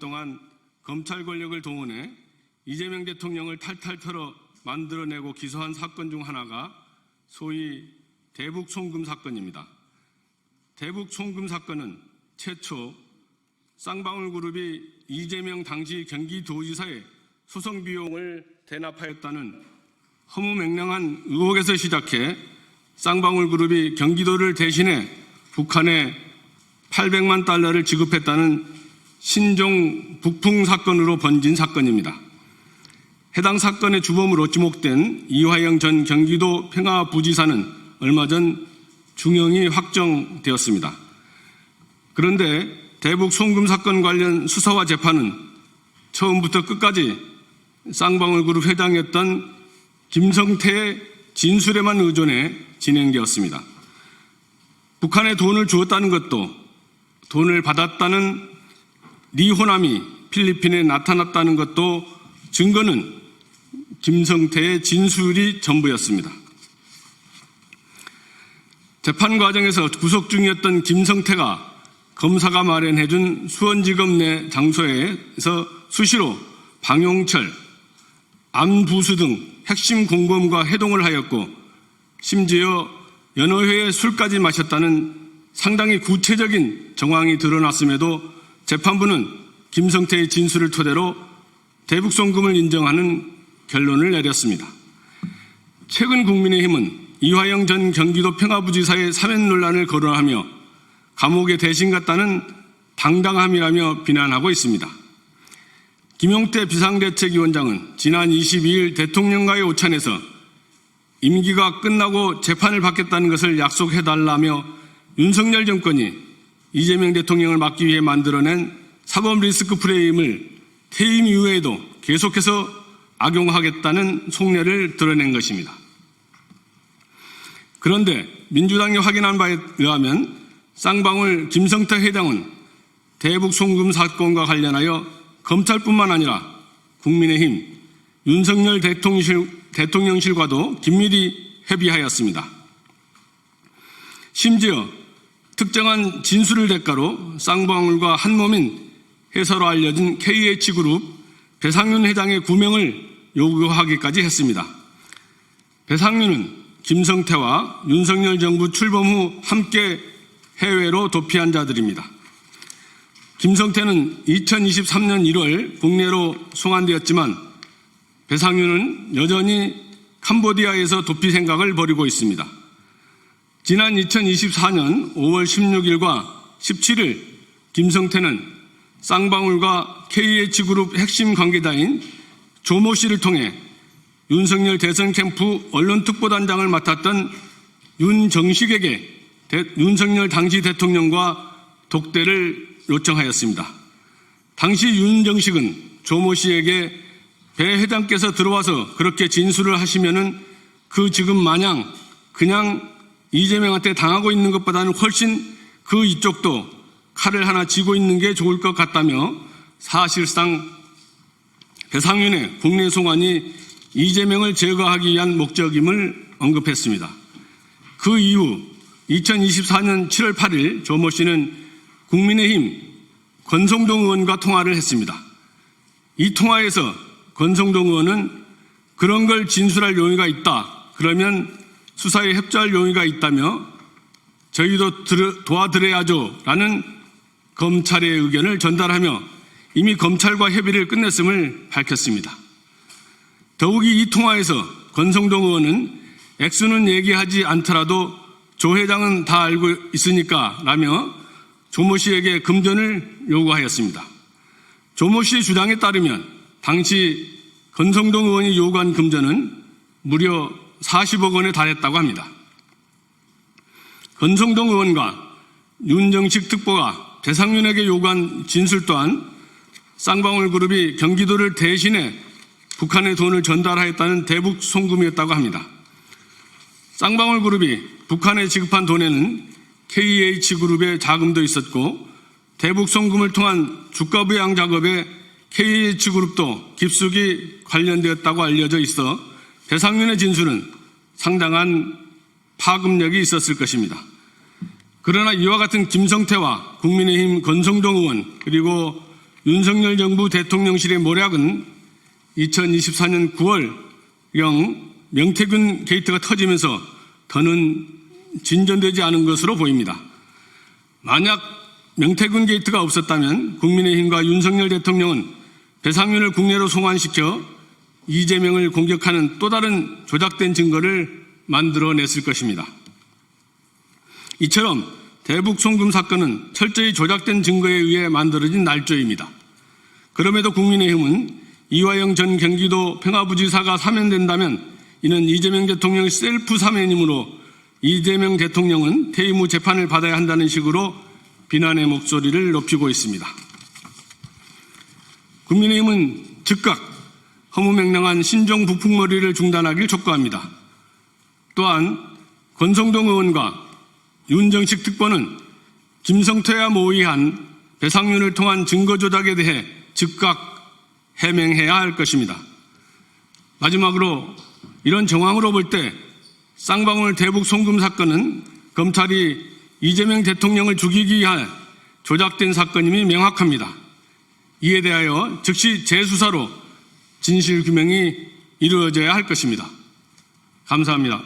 동안 검찰 권력을 동원해 이재명 대통령을 탈탈 털어 만들어내고 기소한 사건 중 하나가 소위 대북 송금 사건입니다. 대북 송금 사건은 최초 쌍방울그룹이 이재명 당시 경기도지사의 소송 비용을 대납하였다는 허무맹랑한 의혹에서 시작해 쌍방울그룹이 경기도를 대신해 북한에 800만 달러를 지급했다는 신종 북풍 사건으로 번진 사건입니다. 해당 사건의 주범으로 지목된 이화영 전 경기도 평화부지사는 얼마 전 중형이 확정되었습니다. 그런데 대북 송금 사건 관련 수사와 재판은 처음부터 끝까지 쌍방울그룹 회장이었던 김성태의 진술에만 의존해 진행되었습니다. 북한에 돈을 주었다는 것도 돈을 받았다는 리호남이 필리핀에 나타났다는 것도 증거는 김성태의 진술이 전부였습니다. 재판 과정에서 구속 중이었던 김성태가 검사가 마련해준 수원지검 내 장소에서 수시로 방용철, 안부수 등 핵심 공범과 회동을 하였고 심지어 여러 회에 술까지 마셨다는 상당히 구체적인 정황이 드러났음에도 재판부는 김성태의 진술을 토대로 대북 송금을 인정하는 결론을 내렸습니다. 최근 국민의힘은 이화영 전 경기도 평화부지사의 사면 논란을 거론하며 감옥에 대신 갔다는 당당함이라며 비난하고 있습니다. 김용태 비상대책위원장은 지난 22일 대통령과의 오찬에서 임기가 끝나고 재판을 받겠다는 것을 약속해달라며 윤석열 정권이 이재명 대통령을 막기 위해 만들어낸 사법 리스크 프레임을 퇴임 이후에도 계속해서 악용하겠다는 속내를 드러낸 것입니다. 그런데 민주당이 확인한 바에 의하면 쌍방울 김성태 회장은 대북 송금 사건과 관련하여 검찰뿐만 아니라 국민의힘, 윤석열 대통령실과도 긴밀히 협의하였습니다. 심지어 특정한 진술을 대가로 쌍방울과 한몸인 해서로 알려진 KH그룹 배상윤 회장의 구명을 요구하기까지 했습니다. 배상윤은 김성태와 윤석열 정부 출범 후 함께 해외로 도피한 자들입니다. 김성태는 2023년 1월 국내로 송환되었지만 배상윤은 여전히 캄보디아에서 도피 생각을 벌이고 있습니다. 지난 2024년 5월 16일과 17일 김성태는 쌍방울과 KH그룹 핵심 관계자인 조모 씨를 통해 윤석열 대선 캠프 언론특보단장을 맡았던 윤정식에게 윤석열 당시 대통령과 독대를 요청하였습니다. 당시 윤정식은 조모 씨에게 배 회장께서 들어와서 그렇게 진술을 하시면은 그 지금 마냥 그냥 이재명한테 당하고 있는 것보다는 훨씬 그 이쪽도 칼을 하나 쥐고 있는 게 좋을 것 같다며 사실상 배상윤의 국내 송환이 이재명을 제거하기 위한 목적임을 언급했습니다. 그 이후 2024년 7월 8일 조모 씨는 국민의힘 권성동 의원과 통화를 했습니다. 이 통화에서 권성동 의원은 그런 걸 진술할 용의가 있다. 그러면 수사에 협조할 용의가 있다며 저희도 도와드려야죠 라는 검찰의 의견을 전달하며 이미 검찰과 협의를 끝냈음을 밝혔습니다. 더욱이 이 통화에서 권성동 의원은 액수는 얘기하지 않더라도 조 회장은 다 알고 있으니까 라며 조모 씨에게 금전을 요구하였습니다. 조모 씨의 주장에 따르면 당시 권성동 의원이 요구한 금전은 무려 40억 원에 달했다고 합니다. 권성동 의원과 윤정식 특보가 배상윤에게 요구한 진술 또한 쌍방울그룹이 경기도를 대신해 북한에 돈을 전달하였다는 대북 송금이었다고 합니다. 쌍방울그룹이 북한에 지급한 돈에는 KH그룹의 자금도 있었고 대북 송금을 통한 주가 부양 작업에 KH그룹도 깊숙이 관련되었다고 알려져 있어 배상윤의 진술은 상당한 파급력이 있었을 것입니다. 그러나 이와 같은 김성태와 국민의힘 권성동 의원 그리고 윤석열 정부 대통령실의 모략은 2024년 9월령 명태균 게이트가 터지면서 더는 진전되지 않은 것으로 보입니다. 만약 명태균 게이트가 없었다면 국민의힘과 윤석열 대통령은 배상윤을 국내로 송환시켜 이재명을 공격하는 또 다른 조작된 증거를 만들어냈을 것입니다. 이처럼 대북 송금 사건은 철저히 조작된 증거에 의해 만들어진 날조입니다. 그럼에도 국민의힘은 이화영 전 경기도 평화부지사가 사면된다면 이는 이재명 대통령의 셀프 사면이므로 이재명 대통령은 퇴임 후 재판을 받아야 한다는 식으로 비난의 목소리를 높이고 있습니다. 국민의힘은 즉각 허무맹랑한 신종 북풍머리를 중단하길 촉구합니다. 또한 권성동 의원과 윤정식 특보는 김성태와 모의한 배상윤을 통한 증거 조작에 대해 즉각 해명해야 할 것입니다. 마지막으로 이런 정황으로 볼 때 쌍방울 대북 송금 사건은 검찰이 이재명 대통령을 죽이기 위한 조작된 사건임이 명확합니다. 이에 대하여 즉시 재수사로 진실규명이 이루어져야 할 것입니다. 감사합니다.